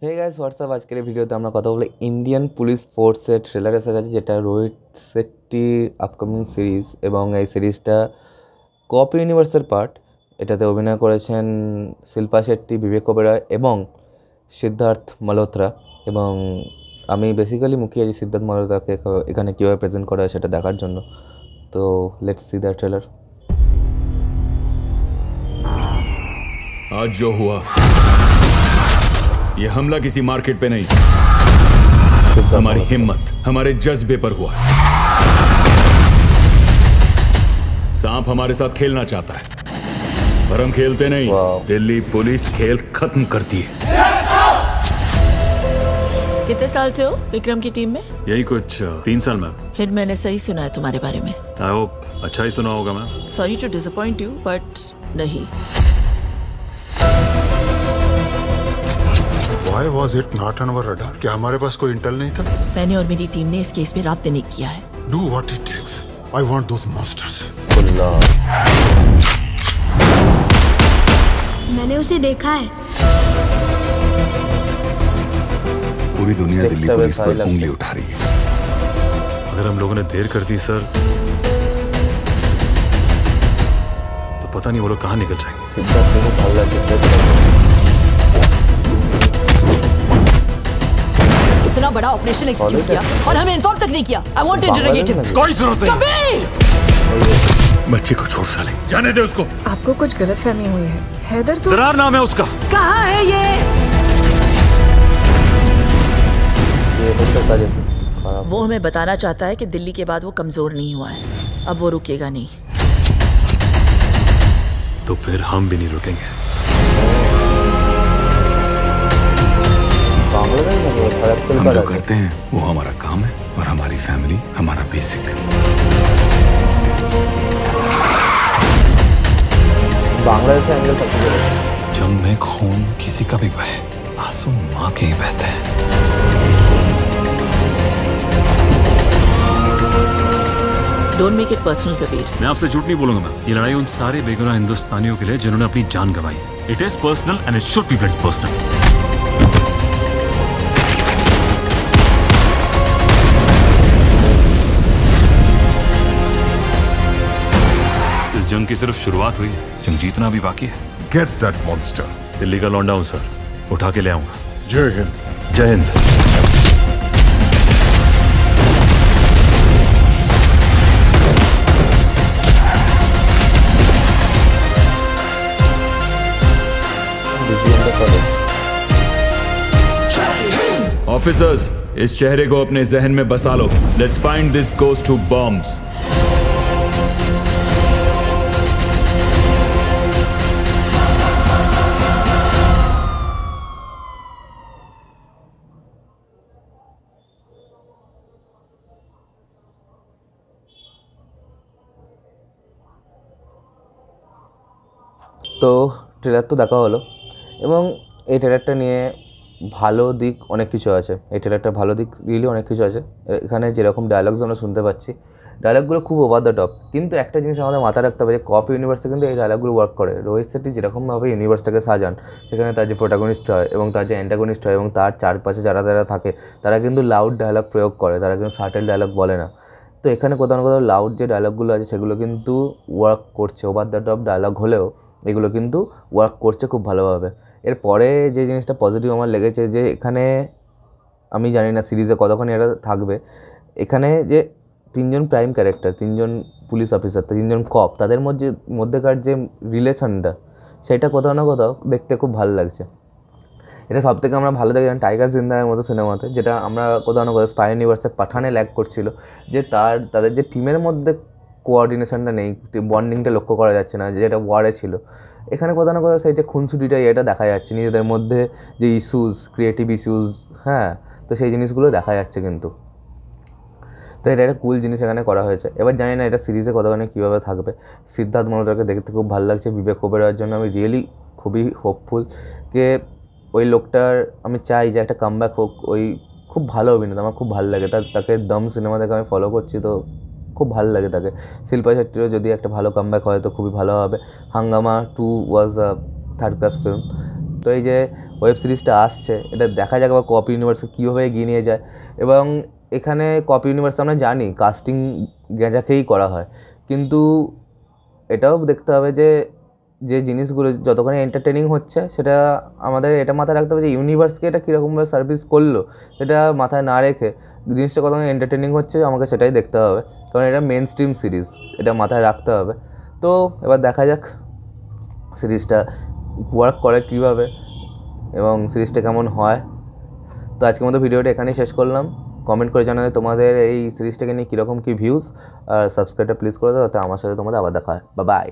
Hey guys WhatsApp, আজকের এই ভিডিওতে আমরা কথা বলবো ইন্ডিয়ান পুলিশ ফোর্সের ট্রেলার এসে গেছে, যেটা রোহিত শেট্টির আপকামিং সিরিজ এবং এই সিরিজটা কপ ইউনিভার্সের পার্ট। এটাতে অভিনয় করেছেন শিল্পা শেট্টি, বিবেক ওবেরয় এবং সিদ্ধার্থ মালহোত্রা। এবং আমি বেসিক্যালি মুখিয়ে আছি সিদ্ধার্থ মালহোত্রাকে এখানে কীভাবে প্রেজেন্ট করা হয় সেটা দেখার জন্য। তো লেটস সি দ্য ট্রেলার। आज जो हुआ ये हमला किसी मार्केट पे नहीं, हमारी हिम्मत, हमारे जज्बे पर हुआ। सांप हमारे साथ खेलना चाहता है पर हम खेलते नहीं। दिल्ली पुलिस खेल खत्म करती है। कितने साल से हो विक्रम की टीम में? यही कुछ 3 साल में। फिर मैंने सही सुना है तुम्हारे बारे में। आई होप अच्छा ही सुना होगा। मैं sorry to disappoint you but नहीं। Why was it not on our radar? क्या हमारे पास कोई इंटेल नहीं था? मैंने और मेरी टीम ने इस केस पे रात दिन एक किया है। Do what it takes. I want those monsters. मैंने उसे देखा है। पूरी दुनिया दिल्ली पुलिस पर उंगली उठा रही है। अगर हम लोगों ने देर कर दी सर तो पता नहीं वो लोग कहाँ निकल जाएंगे। इतना बड़ा ऑपरेशन एग्जीक्यूट किया और हमें इन्फॉर्म तक नहीं किया। I want to interrogate him. कोई जरूरत नहीं। कबीर! बच्चे को छोड़ साले, जाने दे उसको। आपको कुछ गलतफहमी हुई है। हैदर तो सरार नाम है उसका। कहाँ है ये? वो हमें बताना चाहता है कि दिल्ली के बाद वो कमजोर नहीं हुआ है। अब वो रुकेगा नहीं। तो फिर हम भी नहीं रुकेंगे। हम जो करते हैं वो हमारा काम है और हमारी फैमिली हमारा बेसिक। बांग्लादेश से एंगल तक जंग में खून किसी का भी बहे, आंसू माँ के ही बहते हैं। Don't make it personal Kabir. मैं आपसे झूठ नहीं बोलूंगा। मैं ये लड़ाई उन सारे बेगुनाह हिंदुस्तानियों के लिए जिन्होंने अपनी जान गंवाई। It is personal and it should be very personal. जंग की सिर्फ शुरुआत हुई है, जंग जीतना भी बाकी है। Get that monster. दिल्ली का लौंडा हूं सर, उठा के ले आऊंगा। जय हिंद। जय हिंद। ऑफिसर्स, इस चेहरे को अपने जहन में बसा लो। Let's find this ghost who bombs. তো ট্রেলার তো দেখা হলো এবং এই ট্রেলারটা নিয়ে ভালো দিক অনেক কিছু আছে। এই ট্রেলারটার ভালো দিক রিয়েলি অনেক কিছু আছে। এখানে যেরকম ডায়লগস আমরা শুনতে পাচ্ছি, ডায়লগগুলো খুব ওভার দ্য টপ। কিন্তু একটা জিনিস আমাদের মাথায় রাখতে হবে যে কপ ইউনিভার্সে কিন্তু এই ডায়লগগুলো ওয়ার্ক করে। রোহিত শেট্টি যেরকমভাবে ইউনিভার্সটাকে সাজান, সেখানে তার যে প্রোটাগনিস্ট হয় এবং তার যে অ্যান্টাগনিস্ট হয় এবং তার চারপাশে যারা যারা থাকে তারা কিন্তু লাউড ডায়লগ প্রয়োগ করে, তারা কিন্তু সাটেল ডায়লগ বলে না। তো এখানে কোথাও না কোথাও লাউড যে ডায়লগগুলো আছে সেগুলো কিন্তু ওয়ার্ক করছে। ওভার দ্য টপ ডায়লগ হলেও এগুলো কিন্তু ওয়ার্ক করছে খুব ভালোভাবে। এরপরে যে জিনিসটা পজিটিভ আমার লেগেছে যে এখানে আমি জানি না সিরিজে কতক্ষণ এটা থাকবে, এখানে যে তিনজন প্রাইম ক্যারেক্টার, তিনজন পুলিশ অফিসার, তিনজন কপ, তাদের মধ্যেকার যে রিলেশনটা সেটা কোথাও না কোথাও দেখতে খুব ভালো লাগছে। এটা সব থেকে আমরা ভালো দেখি টাইগার জিন্দার মতো সিনেমাতে, যেটা আমরা কোথাও না কোথাও স্পাই ইউনিভার্সে পাঠানে ল্যাক করছিল, যে তাদের যে টিমের মধ্যে কোঅর্ডিনেশনটা নেই, বন্ডিংটা লক্ষ্য করা যাচ্ছে না, যেটা ওয়ারে ছিল। এখানে কোথাও না কোথাও সেই যে খুনসুটিটা এটা দেখা যাচ্ছে, নিজেদের মধ্যে যে ইস্যুস, ক্রিয়েটিভ ইস্যুস, হ্যাঁ, তো সেই জিনিসগুলো দেখা যাচ্ছে কিন্তু। তো এটা একটা কুল জিনিস এখানে করা হয়েছে। এবার জানি না এটা সিরিজে কতক্ষণে কীভাবে থাকবে। সিদ্ধার্থ মালহোত্রাকে দেখতে খুব ভালো লাগছে। বিবেক ওবেরয়ের জন্য আমি রিয়েলি খুবই হোপফুল যে ওই লোকটার, আমি চাই যে একটা কামব্যাক হোক। ওই খুব ভালো অভিনেতা, আমার খুব ভালো লাগে তাকে দম সিনেমা থেকে আমি ফলো করছি, তো খুব ভালো লাগে তাকে। শিল্পা শেট্টিরও যদি একটা ভালো কামব্যাক হয় তো খুবই ভালো হবে। হাঙ্গামা 2 ওয়াজ আ থার্ড ক্লাস ফিল্ম। তো এই যে ওয়েব সিরিজটা আসছে, এটা দেখা যাক আবার কপ ইউনিভার্সকে কীভাবে এগিয়ে নিয়ে যায়। এবং এখানে কপ ইউনিভার্স আমরা জানি কাস্টিং গেঁজাকেই করা হয়, কিন্তু এটাও দেখতে হবে যে যে জিনিসগুলো যতখানি এন্টারটেনিং হচ্ছে সেটা আমাদের এটা মাথায় রাখতে হবে যে ইউনিভার্সকে এটা কীরকমভাবে সার্ভিস করলো সেটা মাথায় না রেখে জিনিসটা কতখানি এন্টারটেনিং হচ্ছে আমাকে সেটাই দেখতে হবে, কারণ এটা মেন স্ট্রিম সিরিজ, এটা মাথায় রাখতে হবে। তো এবার দেখা যাক সিরিজটা ওয়ার্ক করে কীভাবে এবং সিরিজটা কেমন হয়। তো আজকের মতো ভিডিওটা এখানেই শেষ করলাম। কমেন্ট করে জানাবে তোমাদের এই সিরিজটাকে নিয়ে কীরকম কী ভিউজ, আর সাবস্ক্রাইবটা প্লিজ করে দাও, তাতে আমার সাথে তোমাদের আবার দেখা হয়। বাই।